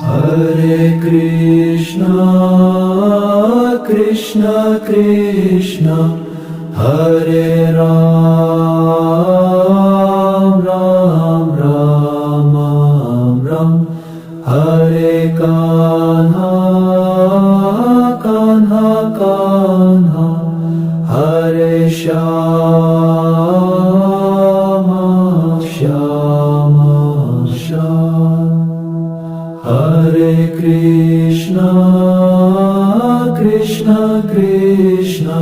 Hare Krishna, Krishna Krishna, Hare Ram, Ram Rama, Ram, Hare Kanha, Kanha Kanha, Hare Shama, Shama Shama. Hare Krishna, Krishna Krishna,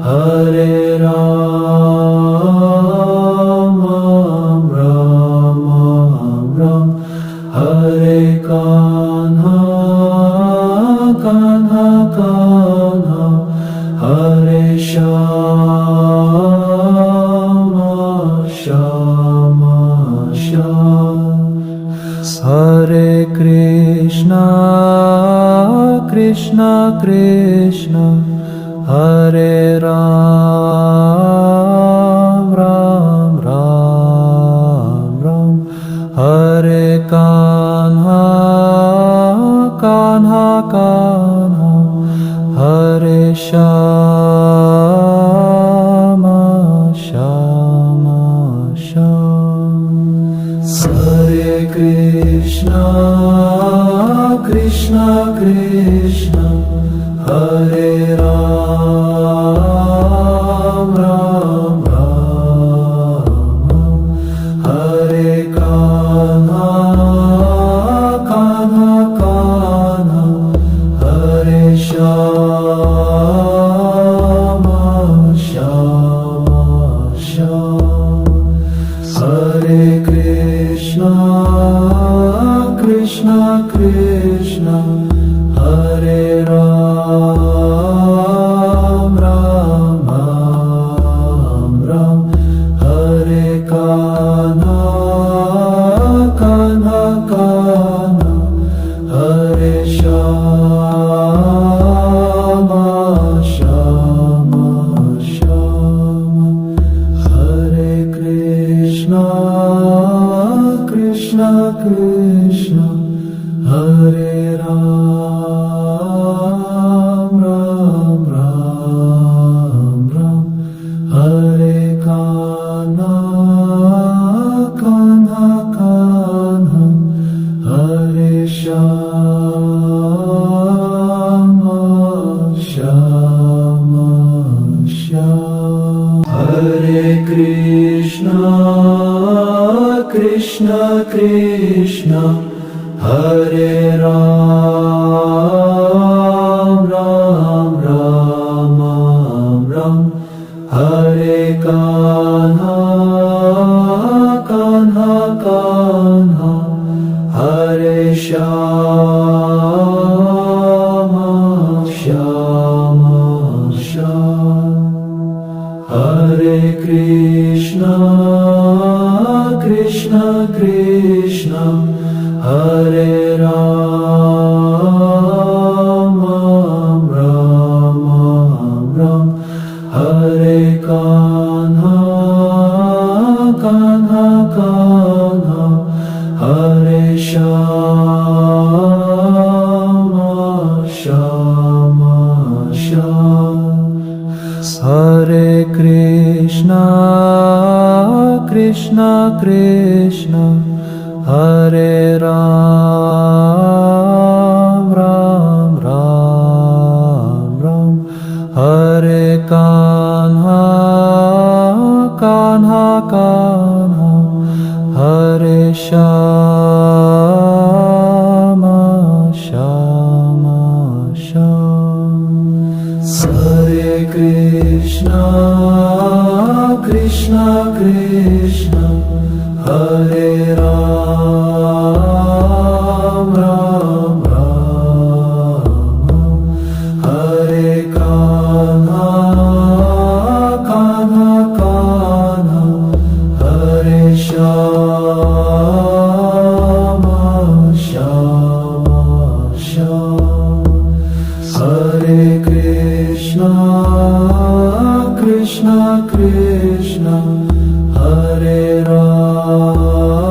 Hare Ram, Ram Ram, Hare Kanha, Kanha Kanha, Hare Shama, Shama Shama. Hare Krishna, Krishna Krishna, Hare Ram, Ram Ram, Hare Kanha, Kanha Kanha, Hare Shama, Shama Shama. Hare Krishna, Krishna Krishna, Hare Ram, Ram Ram, Hare Kanha, Kanha Kanha, Hare Shama, Shama Shama. Hare Krishna, Krishna Krishna, Hare Ram, Ram Ram, Hare Kanha, Kanha Kanha, Hare Shama, Shama Shama. Hare Krishna, Krishna Krishna, Hare Ram, Ram Ram, Hare Kanha, Kanha Kanha, Hare Shama, Shama Shama. Hare Krishna, Krishna Krishna, Hare Ram, Ram Ram, Hare Kanha, Kanha Kanha, Hare Shama, Shama Shama. Hare Krishna, Krishna Krishna, Hare Ram, Ram, Hare Kanha, Kanha Kanha, Hare Shama, Shama Shama. Hare Krishna, Krishna Krishna, Hare Ram, Ram, Hare Kanha, Kanha Kanha, Hare Shama, Shama Shama. Hare Krishna, Krishna Krishna, Hare Ram, Hare Kanha, Kanha Kanha, Hare Shama, Shama Shama. Hare Krishna, Krishna Krishna, Hare Ram,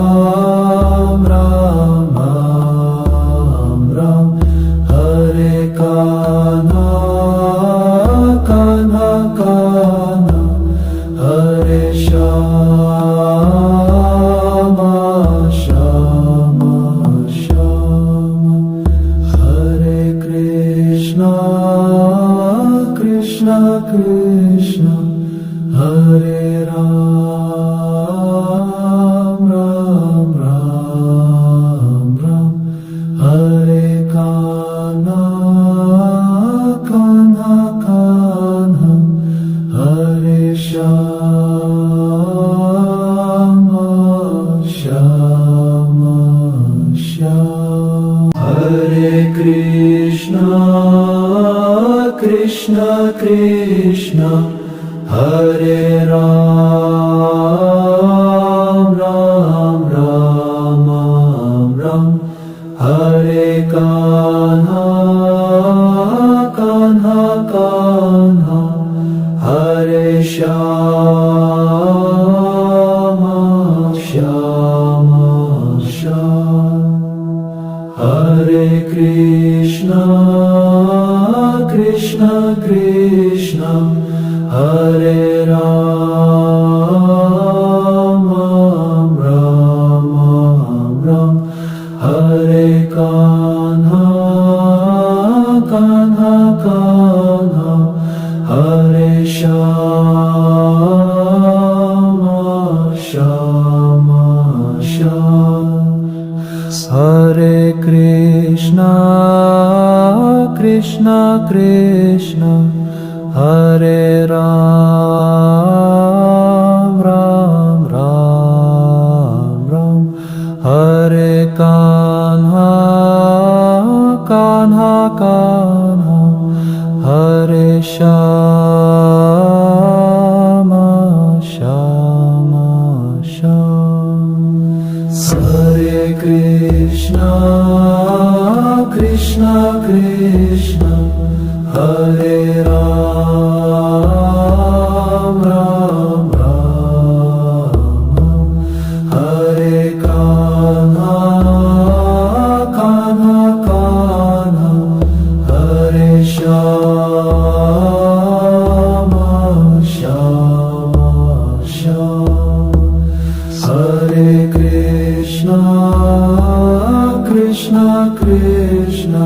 Krishna Hare Ram Ram Ram Ram Hare Kanha Kanha Kanha Hare Shama Shama Shama Hare Krishna Krishna Krishna Hare Ram Ram Ram Hare Kanha Kanha Kanha Hare Shama Shama Shama Hare Krishna Krishna Krishna Hare Ram Ram Ram Hare Kanha Kanha Kanha Hare Shama Shama Shama Hare Krishna Krishna Krishna Hare Ram Ram Ram Hare Kanha Kanha Kanha Hare Shama Shama Shama Hare Krishna Krishna Krishna